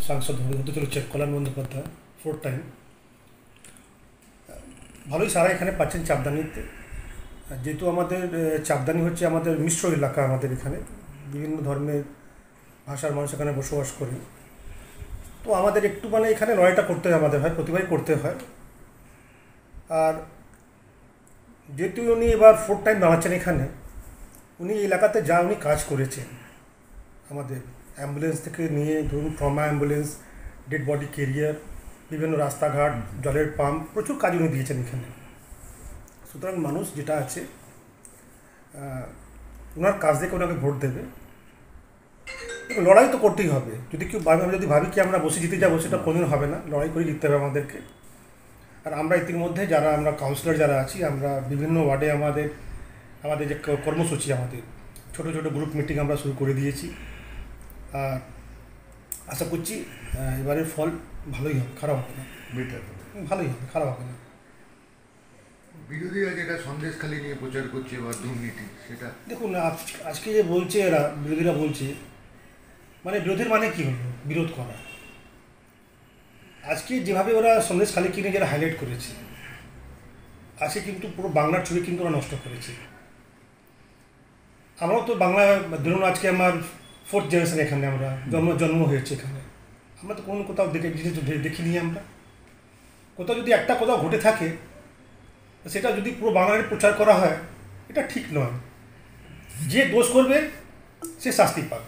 সাংসদ হতে চলেছে কল্যাণ বন্দ্যোপাধ্যায়, 4th টাইম। ভালোই সারা এখানে পাচ্ছেন চাপদানিতে, যেহেতু আমাদের চাপদানি হচ্ছে আমাদের মিশ্র এলাকা, আমাদের এখানে বিভিন্ন ধর্মের ভাষার মানুষ এখানে বসবাস করে, তো আমাদের একটু মানে এখানে লড়াইটা করতে হয়, আমাদের হয় প্রতিবারই করতে হয়। আর যেহেতু উনি এবার 4th টাইম দাঁড়াচ্ছেন এখানে, উনি এলাকাতে যা উনি কাজ করেছেন, আমাদের অ্যাম্বুলেন্স থেকে নিয়ে ধরুন trauma ambulance, dead body career, বিভিন্ন রাস্তাঘাট, জলের পাম্প, প্রচুর কাজ উনি দিয়েছেন এখানে। সুতরাং মানুষ যেটা আছে ওনার কাজ দেখে ওনাকে ভোট দেবে। লড়াই তো করতেই হবে, যদি কেউ যদি ভাবি কি আমরা বসে জিতে যাবো, সেটা কোনোদিন হবে না, লড়াই করে জিততে হবে আমাদেরকে। আর আমরা ইতিমধ্যে যারা আমরা কাউন্সিলর যারা আছি, আমরা বিভিন্ন ওয়ার্ডে আমাদের যে কর্মসূচি, আমাদের ছোটো ছোটো গ্রুপ মিটিং আমরা শুরু করে দিয়েছি। আর আশা করছি এবারের ফল ভালোই হবে, খারাপ হবে না, ভালোই হবে, খারাপ হবে না। বিরোধীরা যেটা সন্দেশখালী নিয়ে প্রচার করছে বা দুর্নীতি, সেটা দেখুন আজকে যে বলছে এরা, বিরোধীরা বলছে, মানে বিরোধীর মানে কী হলো? বিরোধ করা। আজকে যেভাবে ওরা সন্দেশখালীকে নিয়ে যারা হাইলাইট করেছে, আজকে কিন্তু পুরো বাংলার ছবি কিন্তু ওরা নষ্ট করেছে। আমরাও তো বাংলা, ধরুন আজকে আমার 4th জেনারেশন, এখানে আমরা জন্ম হয়েছে এখানে, আমরা তো কোনো কোথাও দেখিনি। আমরা কোথাও যদি একটা কোথাও ঘটে থাকে, সেটা যদি পুরো বাংলার প্রচার করা হয়, এটা ঠিক নয়। যে দোষ করবে সে শাস্তি পাক,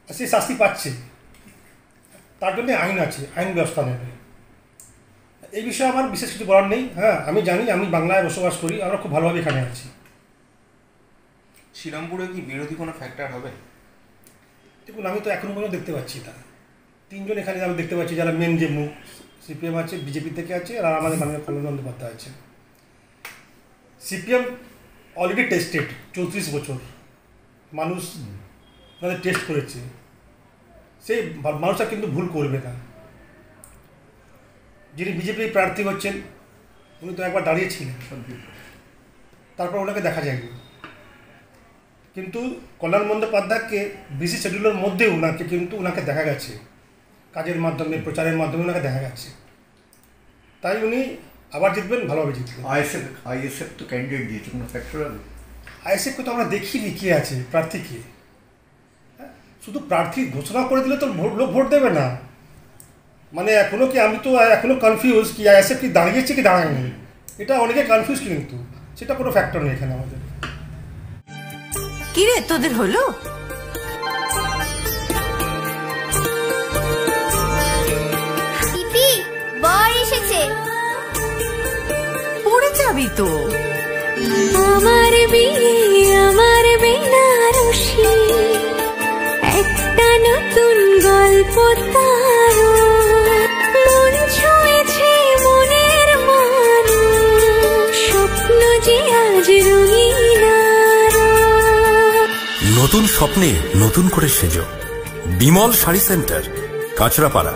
সে শাস্তি পাচ্ছে, তার জন্য আইন আছে, আইন ব্যবস্থা নেবে। এই বিষয়ে আমার বিশেষ কিছু বলার নেই। হ্যাঁ, আমি জানি, আমি বাংলায় বসবাস করি, আমরা খুব ভালোভাবে এখানে আছি। শ্রীরামপুরে কি বিরোধী কোনো ফ্যাক্টর হবে? দেখুন, আমি তো এখনও পর্যন্ত দেখতে পাচ্ছি না। 3 জন এখানে আমি দেখতে পাচ্ছি, যারা মেন যে মুখ, সিপিএম আছে, বিজেপি থেকে আছে, আর আমাদের মাননীয় কল্যাণ বন্দ্যোপাধ্যায় আছে। সিপিএম অলরেডি টেস্টেড, 34 বছর মানুষ তাদের টেস্ট করেছে, সেই মানুষরা কিন্তু ভুল করবে না। যিনি বিজেপি প্রার্থী হচ্ছেন, উনি তো একবার দাঁড়িয়েছিলেন, তারপর ওনাকে দেখা যায়নি। কিন্তু কল্যাণ বন্দ্যোপাধ্যায়কে বিসি শিডিউলের মধ্যে ওনাকে দেখা গেছে, কাজের মাধ্যমে, প্রচারের মাধ্যমে ওনাকে দেখা গেছে। তাই উনি আবার জিতবেন, ভালোভাবে জিতবেন। আইএসএফ তো ক্যান্ডিডেট দিয়েছে, কোনো ফ্যাক্টর হবে? আইএসএফকে তো আমরা দেখিনি কে আছে, প্রার্থী কে। শুধু প্রার্থী ঘোষণা করে দিলে তো লোক ভোট দেবে না। মানে আমি তো এখনও কনফিউজ কি আইএসএফ কি দাঁড়িয়েছে কি দাঁড়ায়নি, এটা অনেকে কনফিউজ, কিন্তু সেটা কোনো ফ্যাক্টর নেই এখানে আমাদের। কি রে তোদের হলো? বর এসেছে, পড়ে যাবি তো। আমার বিয়ে, আমার বেনারসি, একটা নতুন গল্প তার, মন ছুঁয়েছে মনের মানুষ, স্বপ্ন যে আজ রঙিন। নতুন স্বপ্নে নতুন করে সেজো, বিমল শাড়ি সেন্টার, কাঁচরাপাড়া।